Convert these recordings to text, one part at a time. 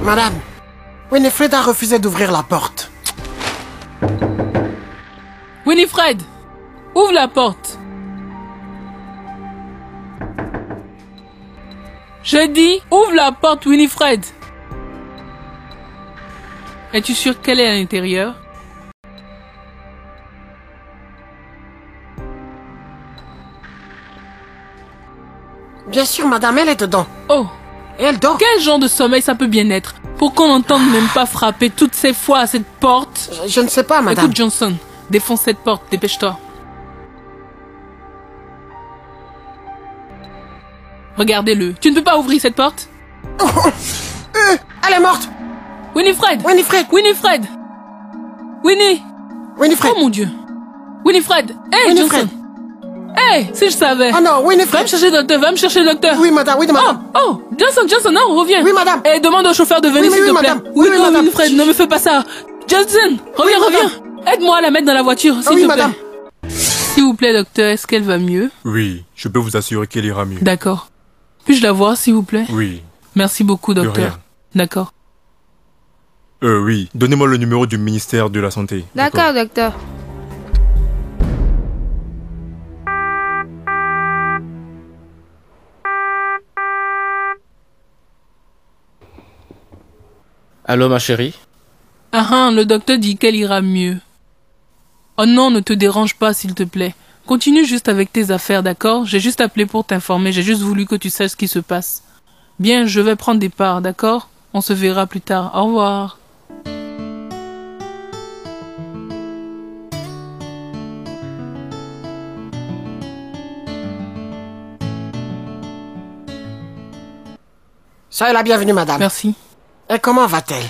Madame, Winifred a refusé d'ouvrir la porte. Winifred, ouvre la porte. Je dis, ouvre la porte, Winifred. Es-tu sûre qu'elle est à l'intérieur? Bien sûr, madame, elle est dedans. Oh, Et elle dort. quel genre de sommeil ça peut bien être? Pour qu'on n'entende même pas frapper toutes ces fois à cette porte. Je ne sais pas, madame. Écoute, Johnson, défonce cette porte, dépêche-toi. Regardez-le. Tu ne peux pas ouvrir cette porte? Elle est morte. Winifred! Winifred. Winifred! Winnie! Winifred. Oh mon Dieu! Winifred! Hey, Winifred. Johnson! Hey, si je savais! Oh non, Va me Winifred. chercher le docteur, va me chercher le docteur! Oui, madame, oui, madame. Oh, Johnson, non, reviens! Oui, madame. Et demande au chauffeur de venir, Oui, s'il oui, te oui, plaît! madame. Oui, oui, non, madame. Winifred, ne me fais pas ça! Johnson! Reviens, Oui, madame. reviens! Aide-moi à la mettre dans la voiture, s'il oui, te madame. plaît! S'il vous plaît, docteur, est-ce qu'elle va mieux? Oui, je peux vous assurer qu'elle ira mieux. D'accord. Puis-je la voir, s'il vous plaît? Oui. Merci beaucoup, De docteur. rien. D'accord. Oui. Donnez-moi le numéro du ministère de la Santé. D'accord, docteur. Allô, ma chérie? Le docteur dit qu'elle ira mieux. Oh non, ne te dérange pas, s'il te plaît. Continue juste avec tes affaires, d'accord? J'ai juste appelé pour t'informer, j'ai juste voulu que tu saches ce qui se passe. Bien, je vais prendre des parts, d'accord? On se verra plus tard. Au revoir. Soyez la bienvenue, madame. Merci. Et comment va-t-elle?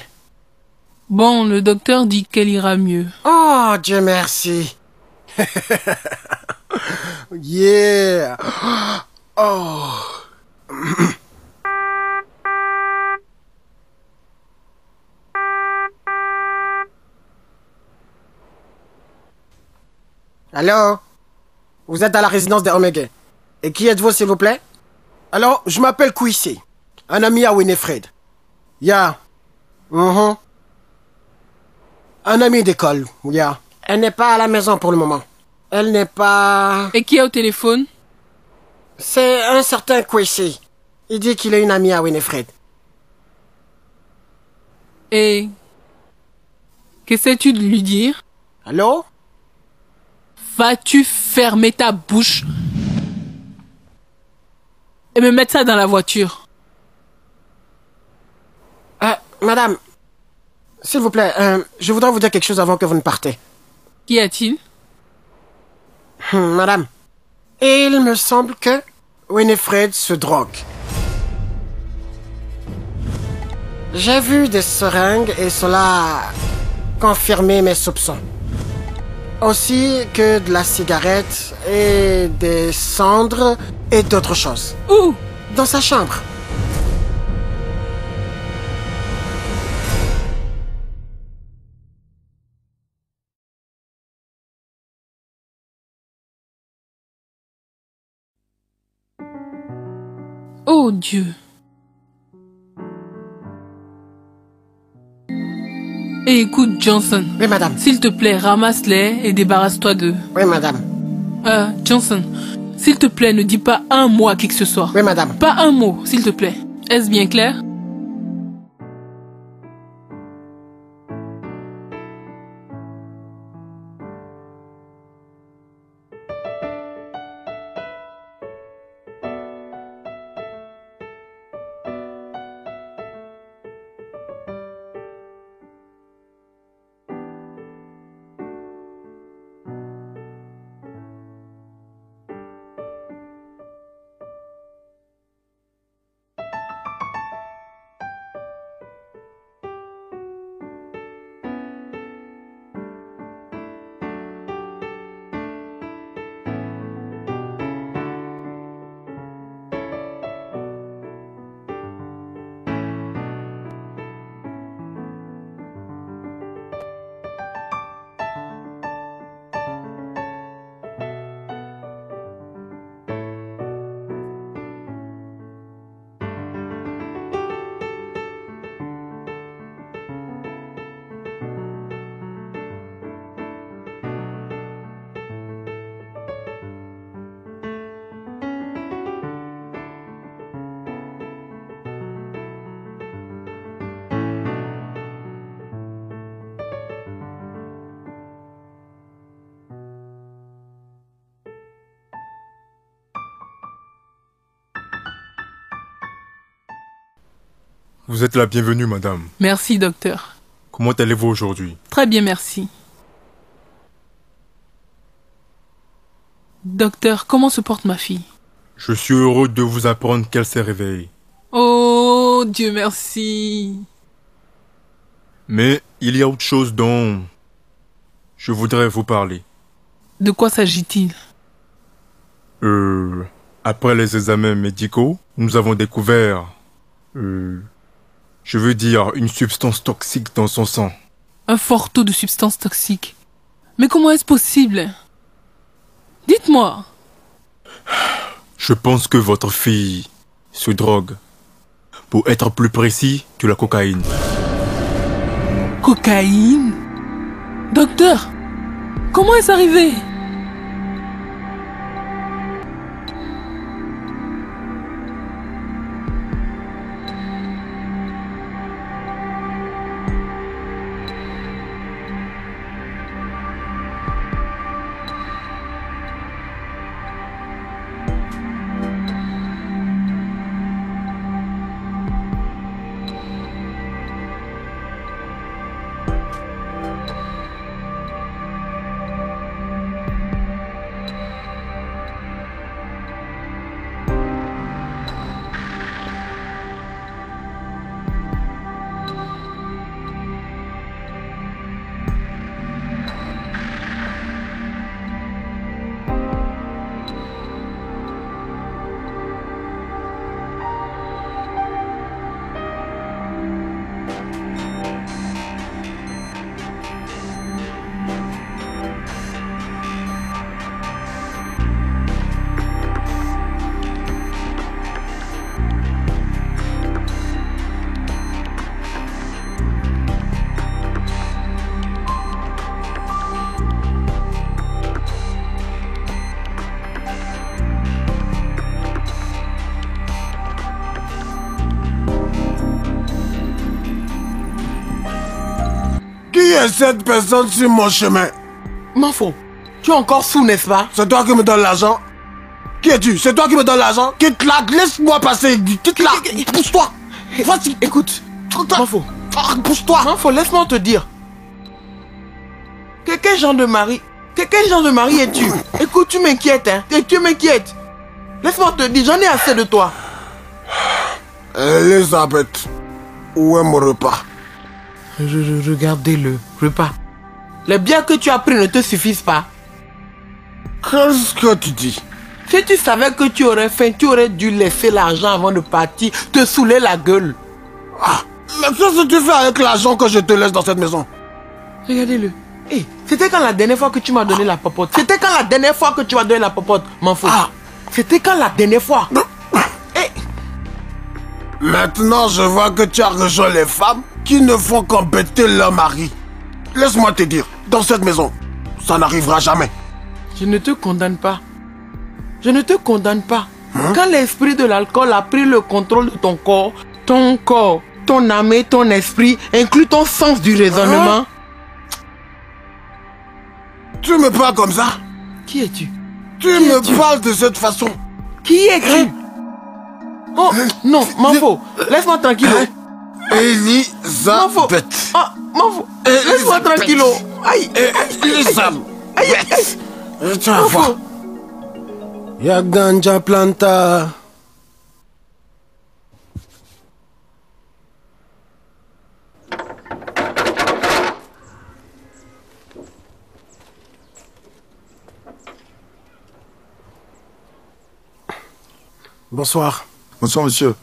Bon, le docteur dit qu'elle ira mieux. Oh, Dieu merci. Yeah. Oh. Allô? Vous êtes à la résidence des Omega. Et qui êtes-vous, s'il vous plaît? Alors, je m'appelle Quissy, un ami à Winifred. Ya. Un ami d'école, ya. Elle n'est pas à la maison pour le moment. Elle n'est pas... Et qui est au téléphone? C'est un certain Quissy. Il dit qu'il est une amie à Winifred. Et... qu'essaies-tu de lui dire? Allô? Vas-tu fermer ta bouche et me mettre ça dans la voiture? Madame, s'il vous plaît, je voudrais vous dire quelque chose avant que vous ne partez. Qu'y a-t-il? Madame, il me semble que Winifred se drogue. J'ai vu des seringues et cela a confirmé mes soupçons. Aussi que de la cigarette et des cendres et d'autres choses. Où? Dans sa chambre. Oh Dieu. Et écoute, Johnson. Oui, madame. S'il te plaît, ramasse-les et débarrasse-toi d'eux. Oui, madame. Johnson, s'il te plaît, ne dis pas un mot à qui que ce soit. Oui, madame. Pas un mot, s'il te plaît. Est-ce bien clair? Vous êtes la bienvenue, madame. Merci, docteur. Comment allez-vous aujourd'hui? Très bien, merci. Docteur, comment se porte ma fille? Je suis heureux de vous apprendre qu'elle s'est réveillée. Oh, Dieu merci. Mais il y a autre chose dont je voudrais vous parler. De quoi s'agit-il? Après les examens médicaux, nous avons découvert, je veux dire, une substance toxique dans son sang. Un fort taux de substances toxiques. Mais comment est-ce possible? Dites-moi. Je pense que votre fille se drogue. Pour être plus précis, de la cocaïne. Cocaïne? Docteur, comment est-ce arrivé? Qui est cette personne sur mon chemin? Manfo, tu es encore sous, n'est-ce pas? C'est toi qui me donnes l'argent? Qui es-tu? C'est toi qui me donnes l'argent? Quitte là, laisse-moi passer. Quitte là, pousse-toi. Vas-y. Écoute, Manfo. Pousse-toi. Manfo, laisse-moi te dire. Quel genre de mari es-tu? Écoute, tu m'inquiètes, hein. Tu m'inquiètes. Laisse-moi te dire, j'en ai assez de toi. Elisabeth, où est mon repas? Regardez-le, repas. Les biens que tu as pris ne te suffisent pas. Qu'est-ce que tu dis? Si tu savais que tu aurais faim, tu aurais dû laisser l'argent avant de partir, te saouler la gueule. Ah, mais qu'est-ce que tu fais avec l'argent que je te laisse dans cette maison? Regardez-le. Hey, c'était quand la dernière fois que tu m'as donné la popote? C'était quand la dernière fois que tu m'as donné la popote, Manfo? C'était quand la dernière fois? Hey. Maintenant, je vois que tu as rejoint les femmes qui ne font qu'embêter leur mari. Laisse-moi te dire, dans cette maison, ça n'arrivera jamais. Je ne te condamne pas. Je ne te condamne pas. Quand l'esprit de l'alcool a pris le contrôle de ton corps, ton âme et ton esprit, inclut ton sens du raisonnement. Tu me parles comme ça? Qui es-tu? Tu me parles de cette façon? Qui es-tu? Oh, non, Manfo, laisse-moi tranquille. Elisabeth. Ah, Manfo, laisse-moi tranquille. Aïe, Elisabeth. Aïe. Tu vas voir. Ya ganja planta. Bonsoir. Bonsoir, monsieur.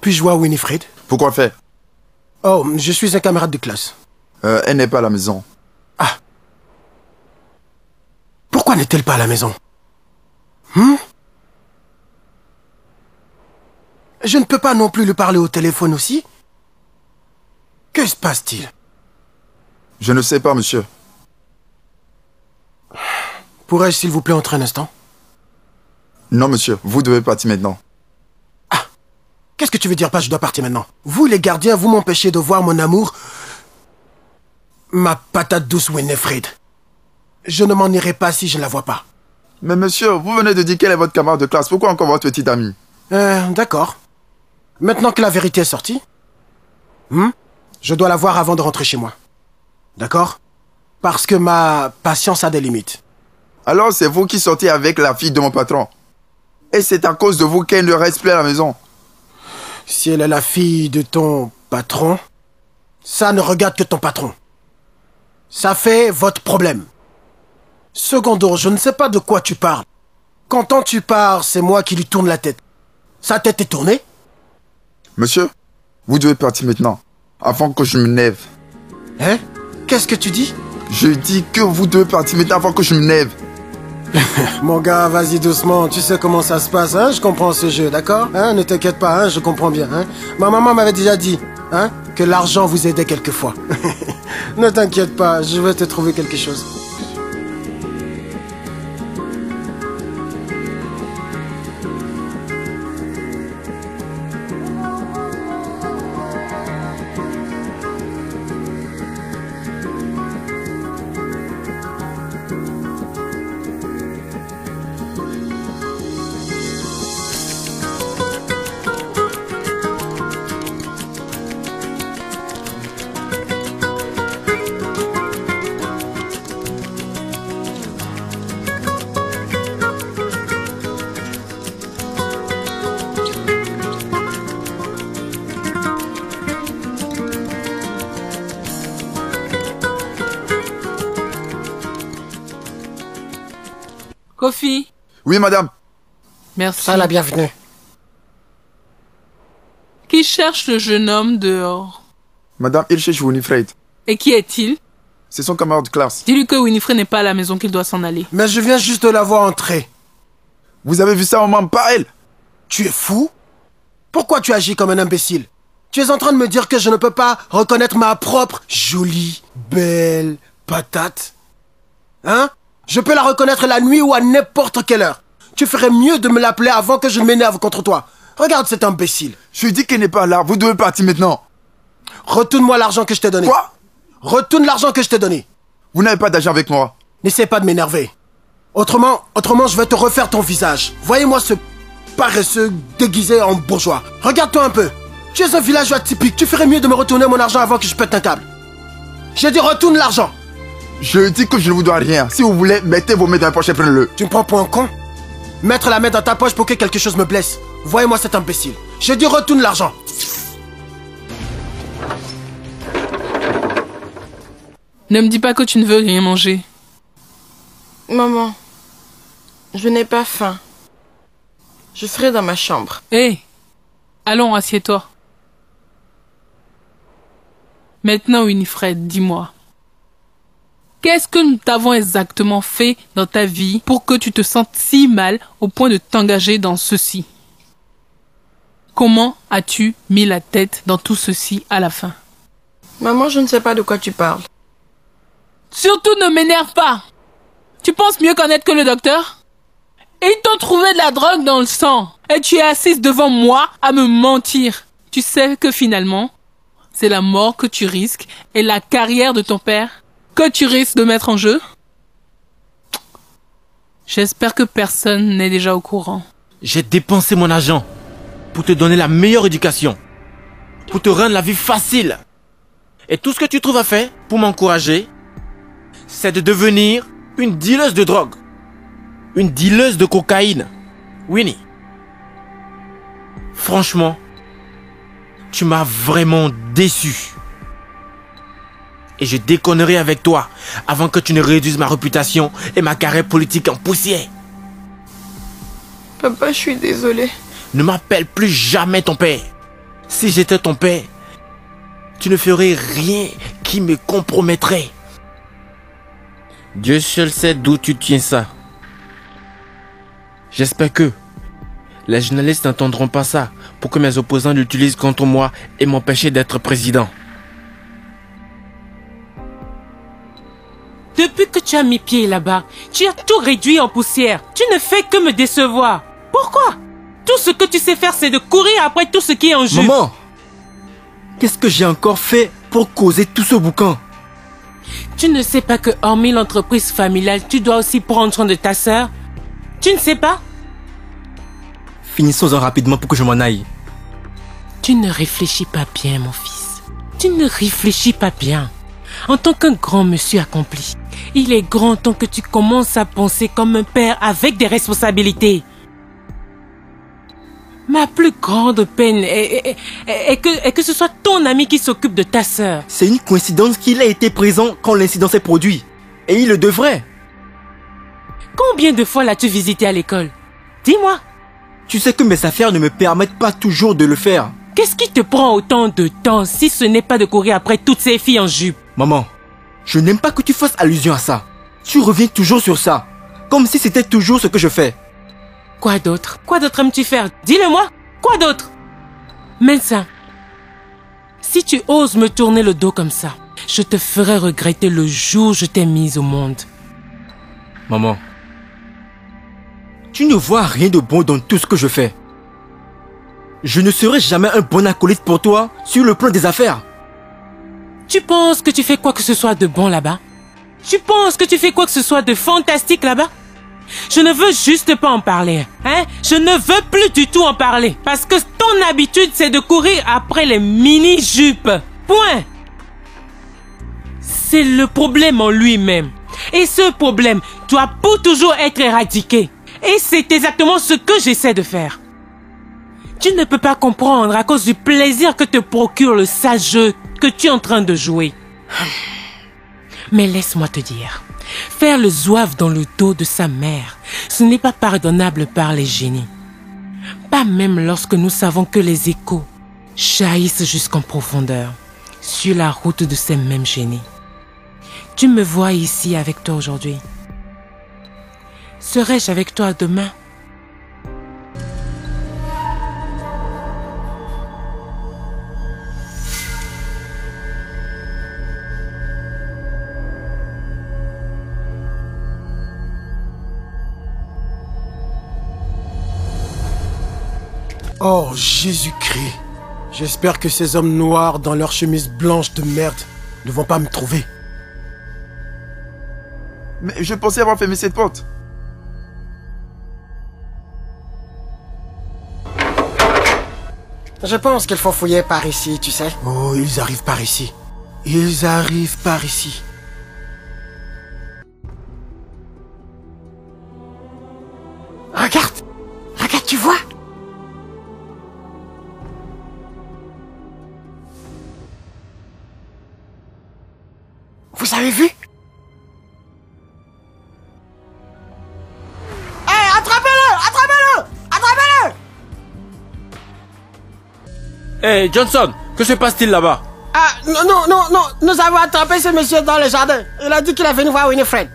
Puis-je voir Winifred? Pourquoi faire? Oh, je suis un camarade de classe. Elle n'est pas à la maison. Ah. Pourquoi n'est-elle pas à la maison? Je ne peux pas non plus lui parler au téléphone aussi. Que se passe-t-il? Je ne sais pas, monsieur. Pourrais-je, s'il vous plaît, entrer un instant? Non, monsieur. Vous devez partir maintenant. Ah. Qu'est-ce que tu veux dire par je dois partir maintenant? Vous, les gardiens, vous m'empêchez de voir mon amour. Ma patate douce Winifred. Je ne m'en irai pas si je ne la vois pas. Mais monsieur, vous venez de dire quel est votre camarade de classe. Pourquoi encore votre petite amie? D'accord. Maintenant que la vérité est sortie, je dois la voir avant de rentrer chez moi. D'accord? Parce que ma patience a des limites. Alors c'est vous qui sortez avec la fille de mon patron. Et c'est à cause de vous qu'elle ne reste plus à la maison. Si elle est la fille de ton patron, ça ne regarde que ton patron. Ça fait votre problème. Secondo, je ne sais pas de quoi tu parles. Quand tu parles, c'est moi qui lui tourne la tête. Sa tête est tournée? Monsieur, vous devez partir maintenant, avant que je me lève. Hein? Qu'est-ce que tu dis? Je dis que vous devez partir maintenant avant que je me lève. Mon gars, vas-y doucement, tu sais comment ça se passe, hein? Je comprends ce jeu, d'accord? Hein? Ne t'inquiète pas, hein? Je comprends bien, hein? Ma maman m'avait déjà dit, hein? Que l'argent vous aidait quelquefois. Ne t'inquiète pas, je vais te trouver quelque chose. Kofi. Oui, madame. Merci. Ça, la bienvenue. Qui cherche le jeune homme dehors? Madame, il cherche Winifred. Et qui est-il? C'est son camarade de classe. Dis-lui que Winifred n'est pas à la maison, qu'il doit s'en aller. Mais je viens juste de la voir entrer. Vous avez vu ça, maman, pas elle? Tu es fou? Pourquoi tu agis comme un imbécile? Tu es en train de me dire que je ne peux pas reconnaître ma propre jolie, belle patate? Hein? Je peux la reconnaître la nuit ou à n'importe quelle heure. Tu ferais mieux de me l'appeler avant que je ne m'énerve contre toi. Regarde cet imbécile. Je lui dis qu'elle n'est pas là. Vous devez partir maintenant. Retourne-moi l'argent que je t'ai donné. Quoi? Retourne l'argent que je t'ai donné. Vous n'avez pas d'argent avec moi. N'essaie pas de m'énerver. Autrement, je vais te refaire ton visage. Voyez-moi ce paresseux déguisé en bourgeois. Regarde-toi un peu. Tu es un villageois typique. Tu ferais mieux de me retourner mon argent avant que je pète un câble. J'ai dit retourne l'argent. Je dis que je ne vous dois rien. Si vous voulez, mettez vos mains dans la poche et prenez-le. Tu me prends pour un con? Mettre la main dans ta poche pour que quelque chose me blesse. Voyez-moi cet imbécile. J'ai dit retourne l'argent. Ne me dis pas que tu ne veux rien manger. Maman, je n'ai pas faim. Je serai dans ma chambre. Hé, allons, assieds-toi. Maintenant, Winifred, dis-moi. Qu'est-ce que nous t'avons exactement fait dans ta vie pour que tu te sentes si mal au point de t'engager dans ceci? Comment as-tu mis la tête dans tout ceci à la fin? Maman, je ne sais pas de quoi tu parles. Surtout ne m'énerve pas. Tu penses mieux connaître que le docteur? Et ils t'ont trouvé de la drogue dans le sang. Et tu es assise devant moi à me mentir. Tu sais que finalement, c'est la mort que tu risques et la carrière de ton père que tu risques de mettre en jeu? J'espère que personne n'est déjà au courant. J'ai dépensé mon argent pour te donner la meilleure éducation, pour te rendre la vie facile. Et tout ce que tu trouves à faire pour m'encourager, c'est de devenir une dealeuse de drogue, une dealeuse de cocaïne. Winnie, franchement, tu m'as vraiment déçu. Et je déconnerai avec toi avant que tu ne réduises ma réputation et ma carrière politique en poussière. Papa, je suis désolée. Ne m'appelle plus jamais ton père. Si j'étais ton père, tu ne ferais rien qui me compromettrait. Dieu seul sait d'où tu tiens ça. J'espère que les journalistes n'entendront pas ça pour que mes opposants l'utilisent contre moi et m'empêcher d'être président. Depuis que tu as mis pied là-bas, tu as tout réduit en poussière. Tu ne fais que me décevoir. Pourquoi? Tout ce que tu sais faire, c'est de courir après tout ce qui est en jeu. Maman, qu'est-ce que j'ai encore fait pour causer tout ce boucan? Tu ne sais pas que, hormis l'entreprise familiale, tu dois aussi prendre soin de ta sœur? Tu ne sais pas? Finissons-en rapidement pour que je m'en aille. Tu ne réfléchis pas bien, mon fils. Tu ne réfléchis pas bien. En tant qu'un grand monsieur accompli, il est grand temps que tu commences à penser comme un père avec des responsabilités. Ma plus grande peine est que ce soit ton ami qui s'occupe de ta sœur. C'est une coïncidence qu'il a été présent quand l'incident s'est produit. Et il le devrait. Combien de fois l'as-tu visité à l'école? Dis-moi. Tu sais que mes affaires ne me permettent pas toujours de le faire. Qu'est-ce qui te prend autant de temps si ce n'est pas de courir après toutes ces filles en jupe? Maman, je n'aime pas que tu fasses allusion à ça. Tu reviens toujours sur ça. Comme si c'était toujours ce que je fais. Quoi d'autre? Quoi d'autre aimes-tu faire? Dis-le-moi. Quoi d'autre? Mensa, si tu oses me tourner le dos comme ça, je te ferai regretter le jour où je t'ai mise au monde. Maman, tu ne vois rien de bon dans tout ce que je fais. Je ne serai jamais un bon acolyte pour toi sur le plan des affaires. Tu penses que tu fais quoi que ce soit de bon là-bas? Tu penses que tu fais quoi que ce soit de fantastique là-bas? Je ne veux juste pas en parler, hein? Je ne veux plus du tout en parler. Parce que ton habitude, c'est de courir après les mini-jupes. Point. C'est le problème en lui-même. Et ce problème doit pour toujours être éradiqué. Et c'est exactement ce que j'essaie de faire. Tu ne peux pas comprendre à cause du plaisir que te procure le sale jeu que tu es en train de jouer. Mais laisse-moi te dire, faire le zouave dans le dos de sa mère, ce n'est pas pardonnable par les génies. Pas même lorsque nous savons que les échos jaillissent jusqu'en profondeur, sur la route de ces mêmes génies. Tu me vois ici avec toi aujourd'hui. Serai-je avec toi demain? Oh, Jésus-Christ. J'espère que ces hommes noirs dans leurs chemises blanches de merde ne vont pas me trouver. Mais je pensais avoir fermé cette porte. Je pense qu'il faut fouiller par ici, tu sais. Oh, ils arrivent par ici. Ils arrivent par ici. Regarde! Regarde, tu vois? Vous avez vu? Hey Johnson, que se passe-t-il là-bas? Ah, non, nous avons attrapé ce monsieur dans le jardin. Il a dit qu'il est venu voir Winifred.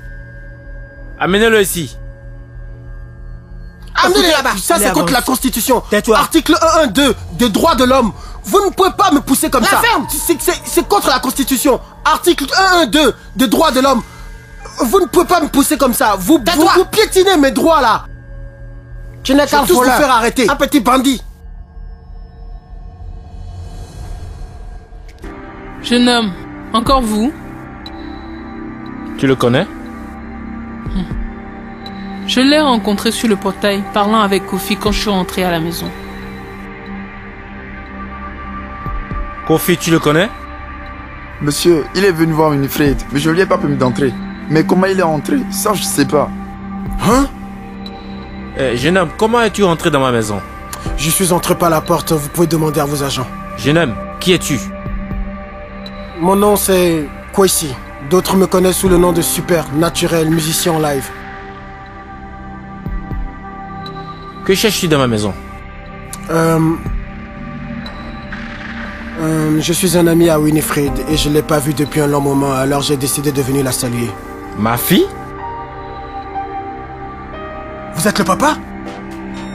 Amenez-le ici. Amenez-le là-bas. Ça, c'est contre la Constitution. Tais-toi. Article 112 des droits de l'homme. Vous ne pouvez pas me pousser comme ça. ferme. C'est contre la Constitution. Article 112 des droits de l'homme. Vous ne pouvez pas me pousser comme ça. Vous piétinez mes droits là. Tu n'es qu'un voleur. Je vais tous vous faire arrêter. Un petit bandit. Jeune homme, encore vous? Tu le connais? Je l'ai rencontré sur le portail, parlant avec Kofi quand je suis rentré à la maison. Kofi, tu le connais? Monsieur, il est venu voir Winifred, mais je ne lui ai pas permis d'entrer. Mais comment il est entré? Ça, je sais pas. Hein? Jeune homme, comment es-tu rentré dans ma maison? Je suis entré par la porte, vous pouvez demander à vos agents. Jeune homme, qui es-tu? Mon nom c'est Kwesi. D'autres me connaissent sous le nom de Super, naturel, musicien en live. Que cherches-tu dans ma maison? Je suis un ami à Winifred et je ne l'ai pas vue depuis un long moment, alors j'ai décidé de venir la saluer. Ma fille? Vous êtes le papa?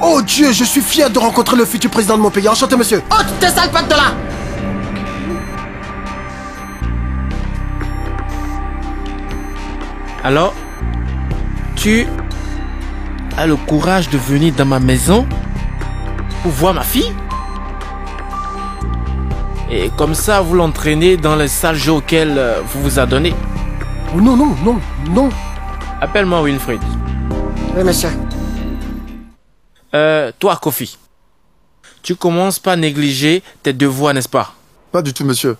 Oh Dieu, je suis fier de rencontrer le futur président de mon pays. Enchanté, monsieur. Oh, tes sales pattes de là! Alors, tu as le courage de venir dans ma maison pour voir ma fille? Et comme ça, vous l'entraînez dans les sales jeux auxquels vous vous adonnez? Oh, non. Appelle-moi Winfred. Oui, monsieur. Toi, Kofi, Tu commences par négliger tes devoirs, n'est-ce pas? Pas du tout, monsieur.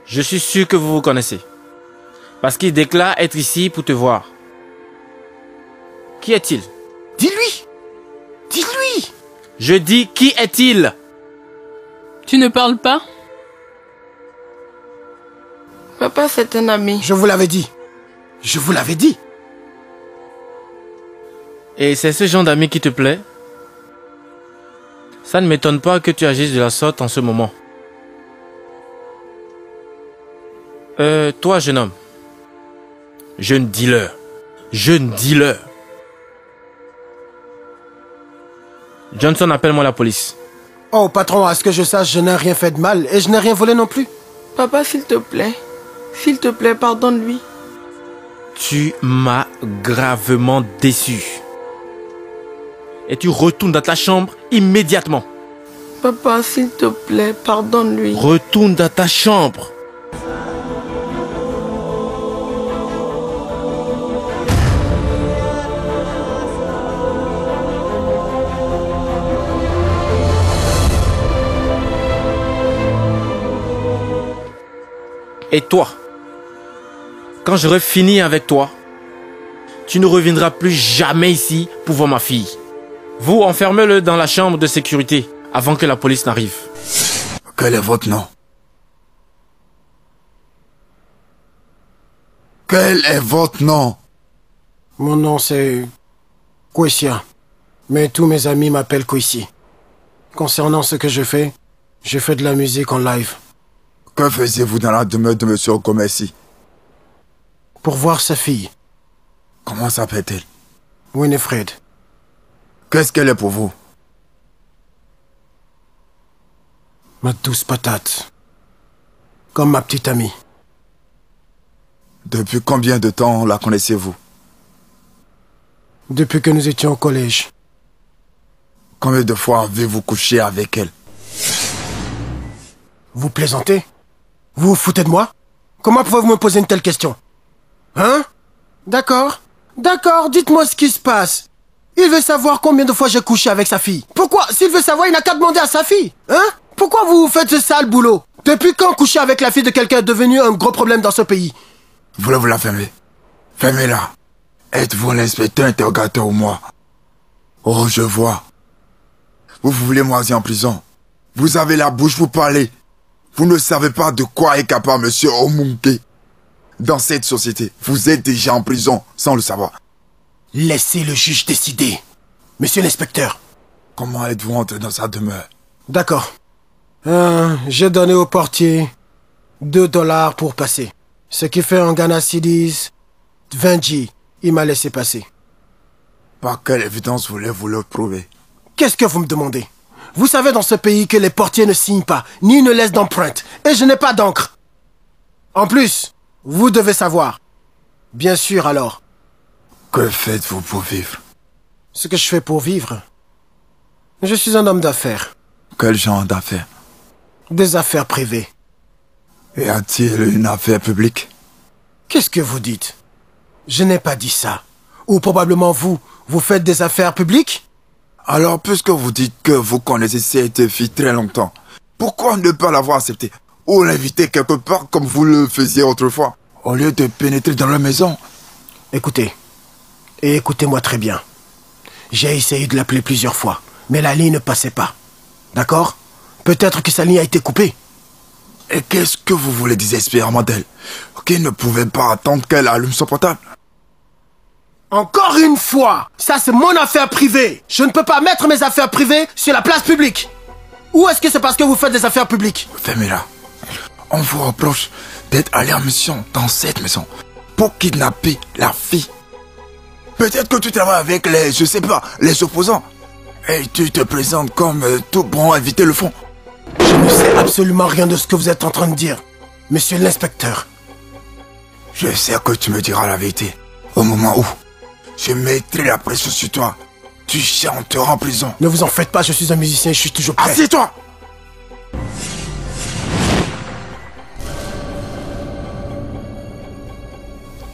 Je suis sûr que vous vous connaissez. Parce qu'il déclare être ici pour te voir. Qui est-il? Dis-lui! Dis-lui! Je dis, qui est-il? Tu ne parles pas? Papa, c'est un ami. Je vous l'avais dit. Je vous l'avais dit. Et c'est ce genre d'ami qui te plaît? Ça ne m'étonne pas que tu agisses de la sorte en ce moment. Toi, jeune homme. Jeune dealer. Jeune dealer. Johnson, appelle-moi la police. Oh, patron, à ce que je sache, je n'ai rien fait de mal et je n'ai rien volé non plus. Papa, s'il te plaît, pardonne-lui. Tu m'as gravement déçu. Et tu retournes dans ta chambre immédiatement. Papa, s'il te plaît, pardonne-lui. Retourne dans ta chambre. Et toi, quand j'aurai fini avec toi, tu ne reviendras plus jamais ici pour voir ma fille. Vous, enfermez-le dans la chambre de sécurité avant que la police n'arrive. Quel est votre nom? Quel est votre nom? Mon nom c'est Kwessia, mais tous mes amis m'appellent Kwessi. Concernant ce que je fais de la musique en live. Que faisiez-vous dans la demeure de monsieur Okomesi? Pour voir sa fille. Comment s'appelle-t-elle? Winifred. Qu'est-ce qu'elle est pour vous? Ma douce patate. Comme ma petite amie. Depuis combien de temps la connaissez-vous? Depuis que nous étions au collège. Combien de fois avez-vous couché avec elle? Vous plaisantez? Vous vous foutez de moi? Comment pouvez-vous me poser une telle question? Hein? D'accord. D'accord, dites-moi ce qui se passe. Il veut savoir combien de fois j'ai couché avec sa fille. Pourquoi? S'il veut savoir, il n'a qu'à demander à sa fille. Hein? Pourquoi vous faites ce sale boulot? Depuis quand coucher avec la fille de quelqu'un est devenu un gros problème dans ce pays? Voulez-vous la fermer? Fermez-la. Êtes-vous l'inspecteur interrogateur ou moi? Oh, je vois. Vous voulez moisir en prison. Vous avez la bouche pour parler. Vous ne savez pas de quoi est capable monsieur Omunke. Dans cette société, vous êtes déjà en prison sans le savoir. Laissez le juge décider. Monsieur l'inspecteur. Comment êtes-vous entré dans sa demeure? D'accord. J'ai donné au portier $2 pour passer. Ce qui fait en Ghana Cedis 20 G. Il m'a laissé passer. Par quelle évidence voulez-vous le prouver? Qu'est-ce que vous me demandez? Vous savez dans ce pays que les portiers ne signent pas, ni ne laissent d'empreinte. Et je n'ai pas d'encre. En plus, vous devez savoir. Bien sûr alors. Que faites-vous pour vivre? Ce que je fais pour vivre? Je suis un homme d'affaires. Quel genre d'affaires? Des affaires privées. Y a-t-il une affaire publique? Qu'est-ce que vous dites? Je n'ai pas dit ça. Ou probablement vous faites des affaires publiques? Alors, puisque vous dites que vous connaissez cette fille très longtemps, pourquoi ne pas l'avoir acceptée? Ou l'inviter quelque part comme vous le faisiez autrefois, au lieu de pénétrer dans la maison? Écoutez, et écoutez-moi très bien. J'ai essayé de l'appeler plusieurs fois, mais la ligne ne passait pas. D'accord? Peut-être que sa ligne a été coupée. Et qu'est-ce que vous voulez désespérément d'elle? Qu'il ne pouvait pas attendre qu'elle allume son portable? Encore une fois, ça c'est mon affaire privée. Je ne peux pas mettre mes affaires privées sur la place publique. Ou est-ce que c'est parce que vous faites des affaires publiques? Fermez-la. On vous reproche d'être allé en mission dans cette maison pour kidnapper la fille. Peut-être que tu travailles avec les, je sais pas, les opposants. Et tu te présentes comme tout bon invité le font. Je ne sais absolument rien de ce que vous êtes en train de dire, monsieur l'inspecteur. Je sais que tu me diras la vérité. Au moment où je mettrai la pression sur toi, tu chanteras en prison. Ne vous en faites pas, je suis un musicien, je suis toujours prêt. Assieds-toi!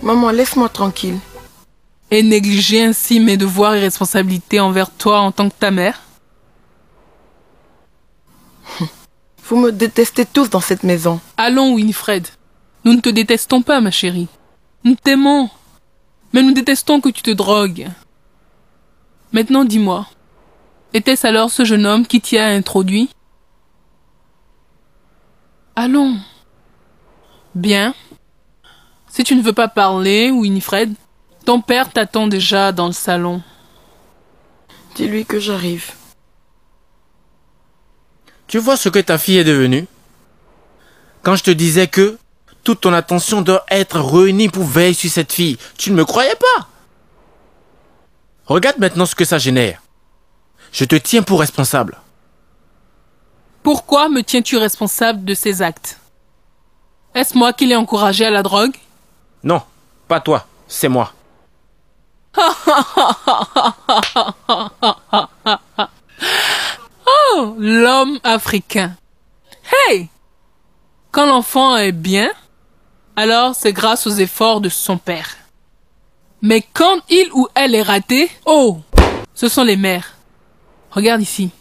Maman, laisse-moi tranquille. Et négliger ainsi mes devoirs et responsabilités envers toi en tant que ta mère? Vous me détestez tous dans cette maison. Allons, Winifred. Nous ne te détestons pas, ma chérie. Nous t'aimons. Mais nous détestons que tu te drogues. Maintenant, dis-moi. Était-ce alors ce jeune homme qui t'y a introduit? Allons. Bien. Si tu ne veux pas parler, Winifred, ton père t'attend déjà dans le salon. Dis-lui que j'arrive. Tu vois ce que ta fille est devenue? Quand je te disais que toute ton attention doit être réunie pour veiller sur cette fille, tu ne me croyais pas. Regarde maintenant ce que ça génère. Je te tiens pour responsable. Pourquoi me tiens-tu responsable de ces actes? Est-ce moi qui l'ai encouragé à la drogue? Non, pas toi, c'est moi. Oh, l'homme africain. Hey! Quand l'enfant est bien, alors c'est grâce aux efforts de son père. Mais quand il ou elle est raté, oh, ce sont les mères. Regarde ici.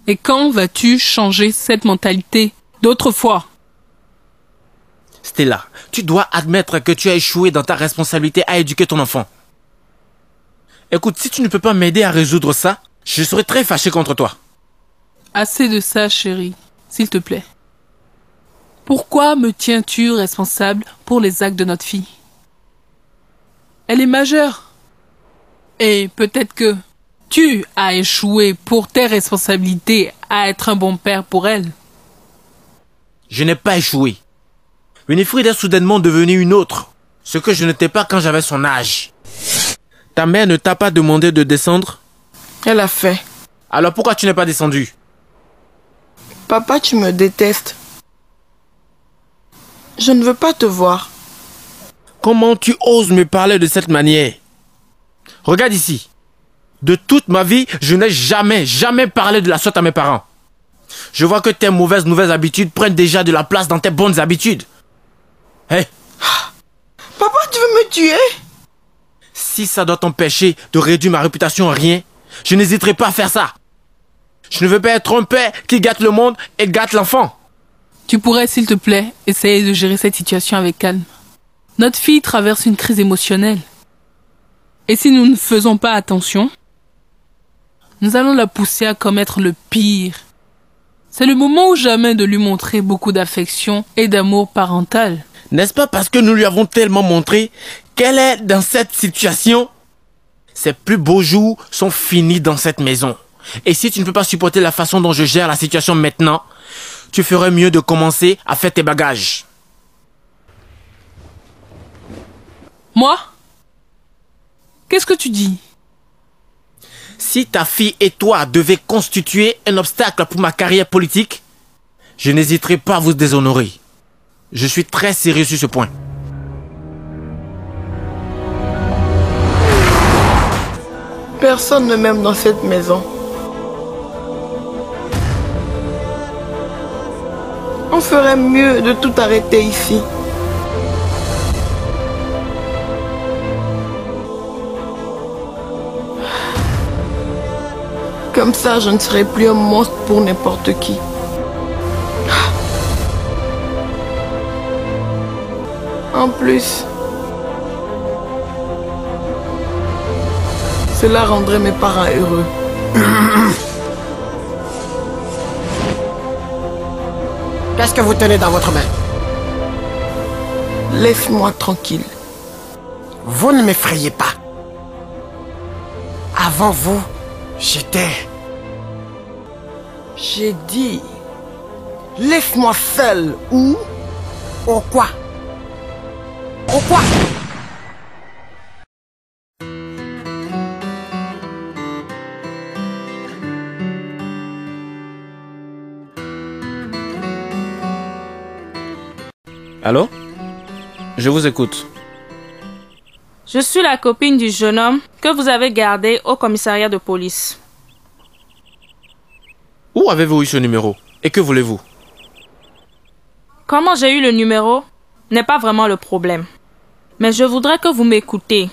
Et quand vas-tu changer cette mentalité d'autrefois? Stella, tu dois admettre que tu as échoué dans ta responsabilité à éduquer ton enfant. Écoute, si tu ne peux pas m'aider à résoudre ça, je serai très fâché contre toi. Assez de ça, chérie, s'il te plaît. Pourquoi me tiens-tu responsable pour les actes de notre fille? Elle est majeure. Et peut-être que tu as échoué pour tes responsabilités à être un bon père pour elle. Je n'ai pas échoué. Winifred est soudainement devenue une autre, ce que je n'étais pas quand j'avais son âge. Ta mère ne t'a pas demandé de descendre? Elle a fait. Alors pourquoi tu n'es pas descendu? Papa, tu me détestes. Je ne veux pas te voir. Comment tu oses me parler de cette manière? Regarde ici. De toute ma vie, je n'ai jamais parlé de la sorte à mes parents. Je vois que tes mauvaises habitudes prennent déjà de la place dans tes bonnes habitudes. Hé! Papa, tu veux me tuer? Si ça doit t'empêcher de réduire ma réputation en rien, je n'hésiterai pas à faire ça. Je ne veux pas être un père qui gâte le monde et gâte l'enfant. Tu pourrais, s'il te plaît, essayer de gérer cette situation avec calme. Notre fille traverse une crise émotionnelle. Et si nous ne faisons pas attention, nous allons la pousser à commettre le pire. C'est le moment ou jamais de lui montrer beaucoup d'affection et d'amour parental. N'est-ce pas parce que nous lui avons tellement montré qu'elle est dans cette situation? Ses plus beaux jours sont finis dans cette maison. Et si tu ne peux pas supporter la façon dont je gère la situation maintenant, tu ferais mieux de commencer à faire tes bagages. Moi? Qu'est-ce que tu dis? Si ta fille et toi devez constituer un obstacle pour ma carrière politique, je n'hésiterai pas à vous déshonorer. Je suis très sérieux sur ce point. Personne ne m'aime dans cette maison. On ferait mieux de tout arrêter ici. Comme ça, je ne serai plus un monstre pour n'importe qui. En plus, cela rendrait mes parents heureux. Qu'est-ce que vous tenez dans votre main? Laisse-moi tranquille. Vous ne m'effrayez pas. Avant vous, j'étais... J'ai dit, laisse-moi seul ou... Au quoi? Au quoi? Allô? Je vous écoute. Je suis la copine du jeune homme que vous avez gardé au commissariat de police. Où avez-vous eu ce numéro? Et que voulez-vous? Comment j'ai eu le numéro n'est pas vraiment le problème. Mais je voudrais que vous m'écoutez.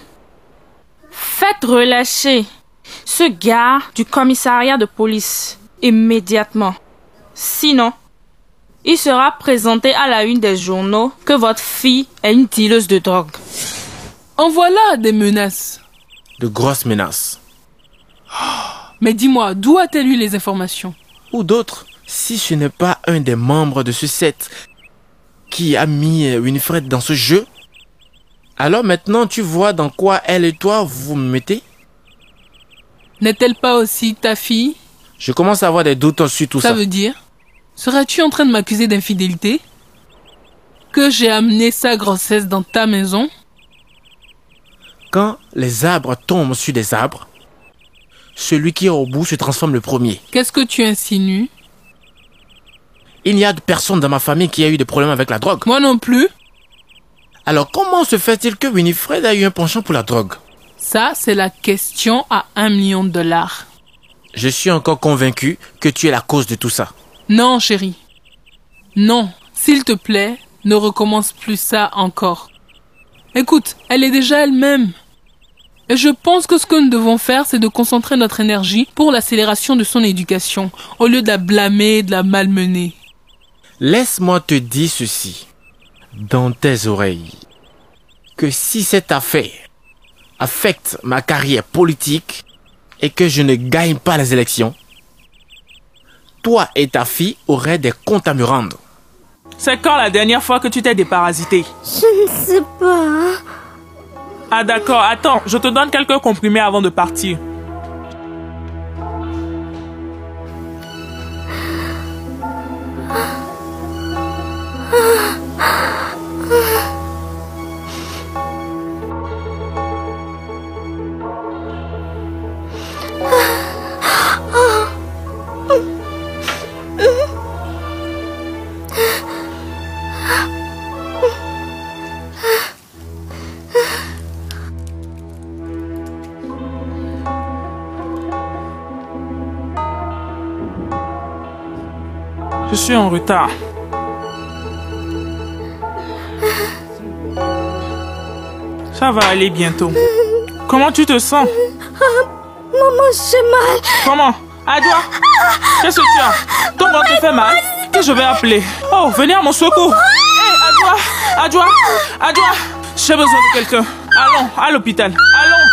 Faites relâcher ce gars du commissariat de police immédiatement. Sinon, il sera présenté à la une des journaux que votre fille est une dealeuse de drogue. En voilà des menaces. De grosses menaces. Mais dis-moi, d'où a-t-elle eu les informations? Ou d'autres, si ce n'est pas un des membres de ce set qui a mis Winifred dans ce jeu, alors maintenant tu vois dans quoi elle et toi vous me mettez? N'est-elle pas aussi ta fille? Je commence à avoir des doutes sur tout ça. Ça veut dire? Seras-tu en train de m'accuser d'infidélité? Que j'ai amené sa grossesse dans ta maison? Quand les arbres tombent sur des arbres, celui qui est au bout se transforme le premier. Qu'est-ce que tu insinues? Il n'y a de personne dans ma famille qui a eu des problèmes avec la drogue. Moi non plus. Alors comment se fait-il que Winifred a eu un penchant pour la drogue? Ça, c'est la question à $1 million. Je suis encore convaincu que tu es la cause de tout ça. Non, chérie. Non, s'il te plaît, ne recommence plus ça encore. Écoute, elle est déjà elle-même. Et je pense que ce que nous devons faire, c'est de concentrer notre énergie pour l'accélération de son éducation, au lieu de la blâmer, de la malmener. Laisse-moi te dire ceci, dans tes oreilles, que si cette affaire affecte ma carrière politique et que je ne gagne pas les élections, toi et ta fille auraient des comptes à me rendre. C'est quand la dernière fois que tu t'es déparasité? Je ne sais pas. Ah d'accord, attends, je te donne quelques comprimés avant de partir. Je suis en retard. Ça va aller bientôt. Comment tu te sens? Maman, j'ai mal. Comment? Adjoa? Qu'est-ce que tu as? Ton ventre te fait mal? Que je vais appeler? Oh, venez à mon secours. Hé, Adjoa! J'ai besoin de quelqu'un. Allons, à l'hôpital. Allons.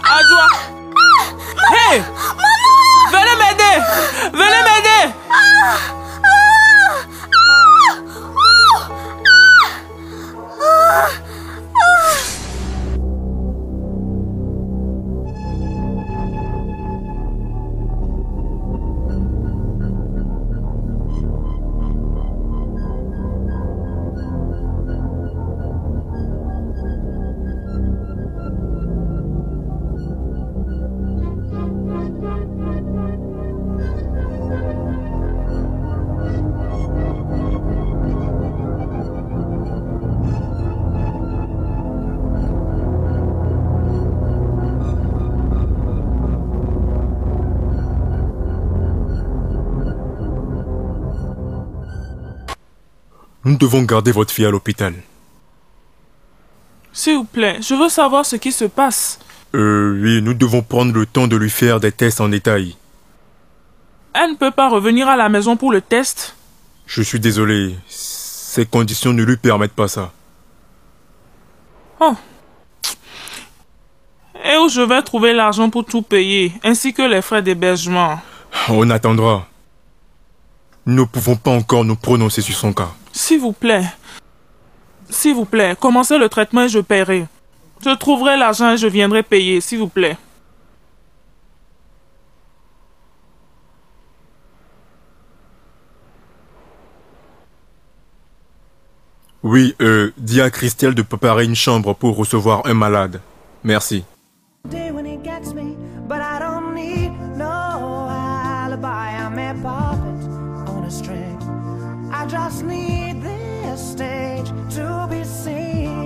Adjoa! Hé! Venez m'aider! Venez m'aider! Nous devons garder votre fille à l'hôpital. S'il vous plaît, je veux savoir ce qui se passe. Oui, nous devons prendre le temps de lui faire des tests en détail. Elle ne peut pas revenir à la maison pour le test? Je suis désolé, ces conditions ne lui permettent pas ça. Oh. Et où je vais trouver l'argent pour tout payer, ainsi que les frais d'hébergement? On attendra. Nous ne pouvons pas encore nous prononcer sur son cas. S'il vous plaît, commencez le traitement et je paierai. Je trouverai l'argent et je viendrai payer, s'il vous plaît. Oui, dis à Christelle de préparer une chambre pour recevoir un malade. Merci. I just need this stage to be seen.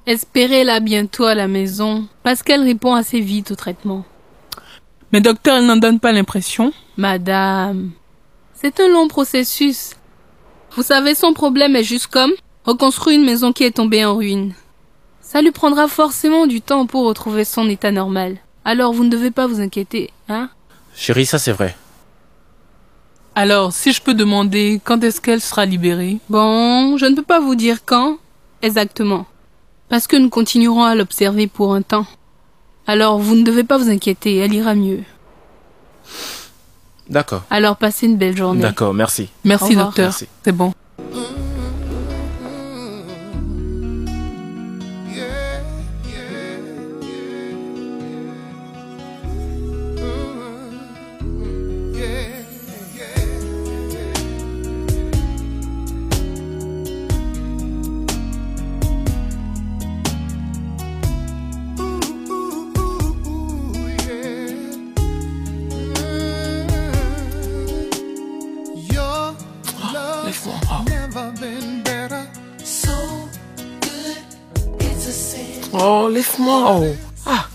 Espérez-la bientôt à la maison, parce qu'elle répond assez vite au traitement. Mais docteur, elle n'en donne pas l'impression. Madame, c'est un long processus. Vous savez, son problème est juste comme reconstruire une maison qui est tombée en ruine. Ça lui prendra forcément du temps pour retrouver son état normal. Alors vous ne devez pas vous inquiéter, hein? Chérie, ça c'est vrai. Alors, si je peux demander, quand est-ce qu'elle sera libérée? Bon, je ne peux pas vous dire quand, exactement. Parce que nous continuerons à l'observer pour un temps. Alors, vous ne devez pas vous inquiéter, elle ira mieux. D'accord. Alors, passez une belle journée. D'accord, merci. Merci, docteur. Merci. C'est bon. Oh, laisse-moi. Oh. Ah.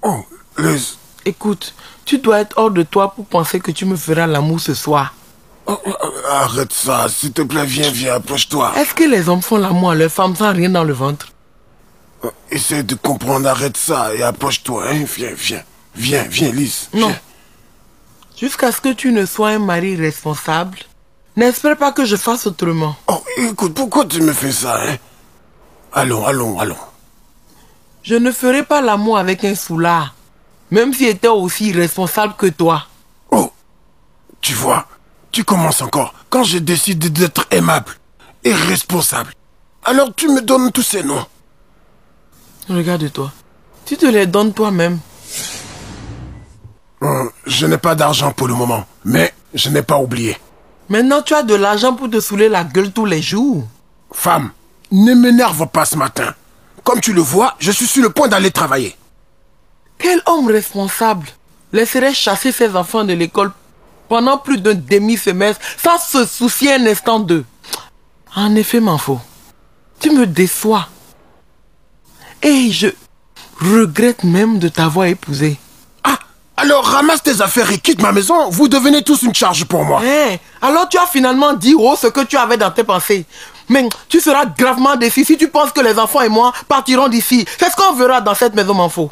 Oh, laisse. Écoute, tu dois être hors de toi pour penser que tu me feras l'amour ce soir. Arrête ça, s'il te plaît, viens, approche-toi. Est-ce que les hommes font l'amour à leurs femmes sans rien dans le ventre? Essaie de comprendre, arrête ça et approche-toi, hein. Viens, Lise. Non. Jusqu'à ce que tu ne sois un mari responsable, n'espère pas que je fasse autrement. Oh, écoute, pourquoi tu me fais ça, hein? Allons. Je ne ferai pas l'amour avec un soulard, même s'il était aussi irresponsable que toi. Oh, tu vois, tu commences encore. Quand je décide d'être aimable et responsable, alors tu me donnes tous ces noms. Regarde-toi, tu te les donnes toi-même. Je n'ai pas d'argent pour le moment, mais je n'ai pas oublié. Maintenant, tu as de l'argent pour te saouler la gueule tous les jours. Femme, ne m'énerve pas ce matin. Comme tu le vois, je suis sur le point d'aller travailler. Quel homme responsable laisserait chasser ses enfants de l'école pendant plus d'un demi-semestre sans se soucier un instant d'eux? En effet, Manfo, tu me déçois. Et je regrette même de t'avoir épousé. Ah, alors ramasse tes affaires et quitte ma maison. Vous devenez tous une charge pour moi. Alors tu as finalement dit ce que tu avais dans tes pensées. Mais tu seras gravement déçu si tu penses que les enfants et moi partiront d'ici. C'est ce qu'on verra dans cette maison, Manfo.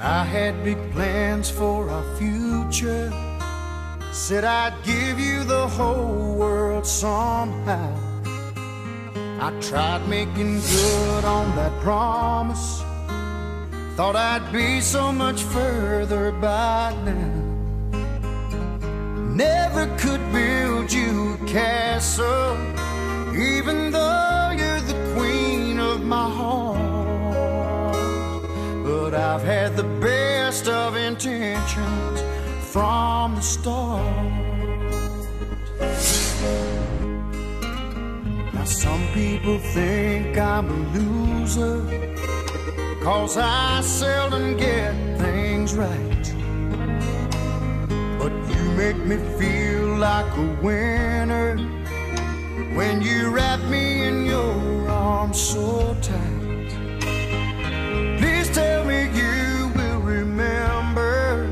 I had big plans for our future. Said I'd give you the whole world somehow. I tried making good on that promise. Thought I'd be so much further by now. Never could build you a castle, even though you're the queen of my heart. But I've had the best of intentions from the start. Now some people think I'm a loser, 'cause I seldom get things right. But you make me feel like a winner when you wrap me in your arms so tight. Please tell me you will remember,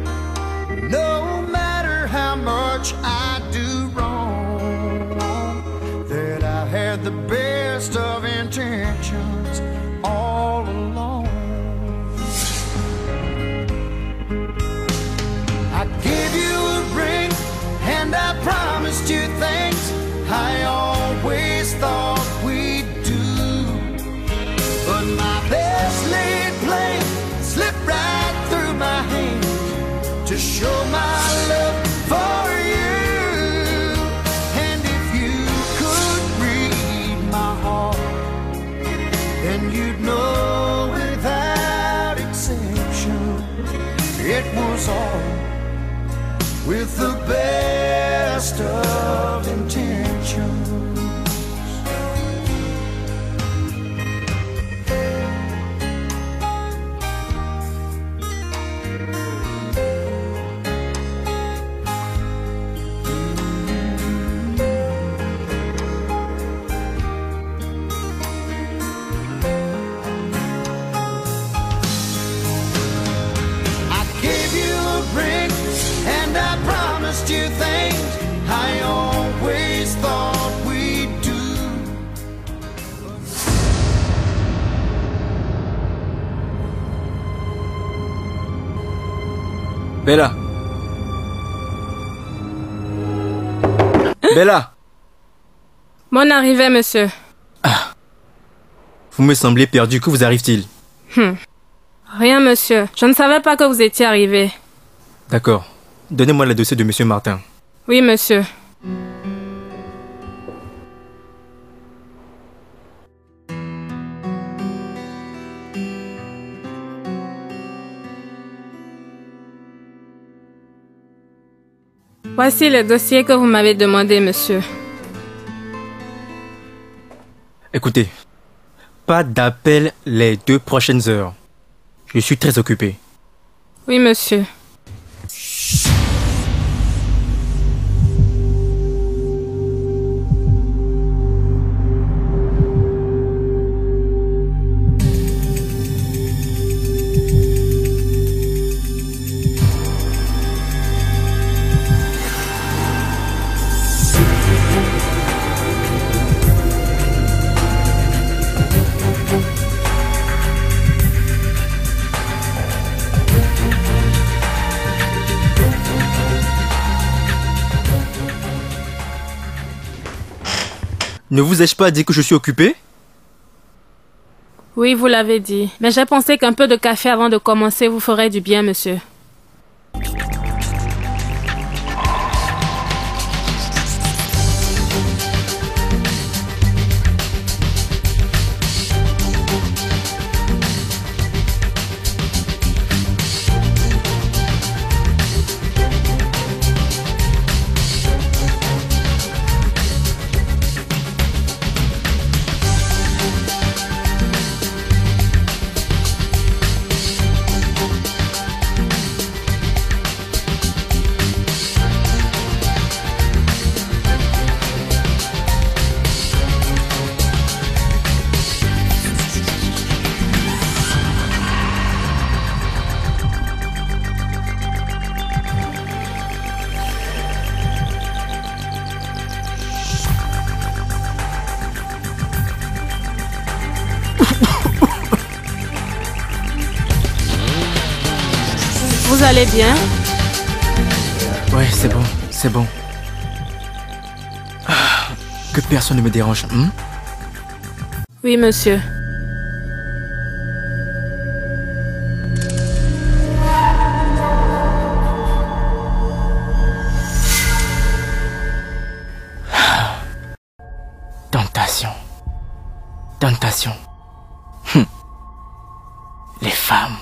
no matter how much I do wrong, that I had the best of intentions all along. I gave you a ring and I promised you things I always thought we'd do, but my best laid plan slipped right through my hands to show my love for you. And if you could read my heart, then you'd know without exception it was all with the best of intentions. Bella. Bella. Bonne arrivée, monsieur. Vous me semblez perdu. Que vous arrive-t-il? Rien, monsieur. Je ne savais pas que vous étiez arrivé. D'accord. Donnez-moi le dossier de monsieur Martin. Oui, monsieur. Voici le dossier que vous m'avez demandé, monsieur. Écoutez, pas d'appel les 2 prochaines heures. Je suis très occupé. Oui, monsieur. Ne vous ai-je pas dit que je suis occupé? Oui, vous l'avez dit. Mais j'ai pensé qu'un peu de café avant de commencer vous ferait du bien, monsieur. Vous allez bien? Ouais, c'est bon, c'est bon. Que personne ne me dérange. Oui, monsieur. Tentation. Tentation. Les femmes.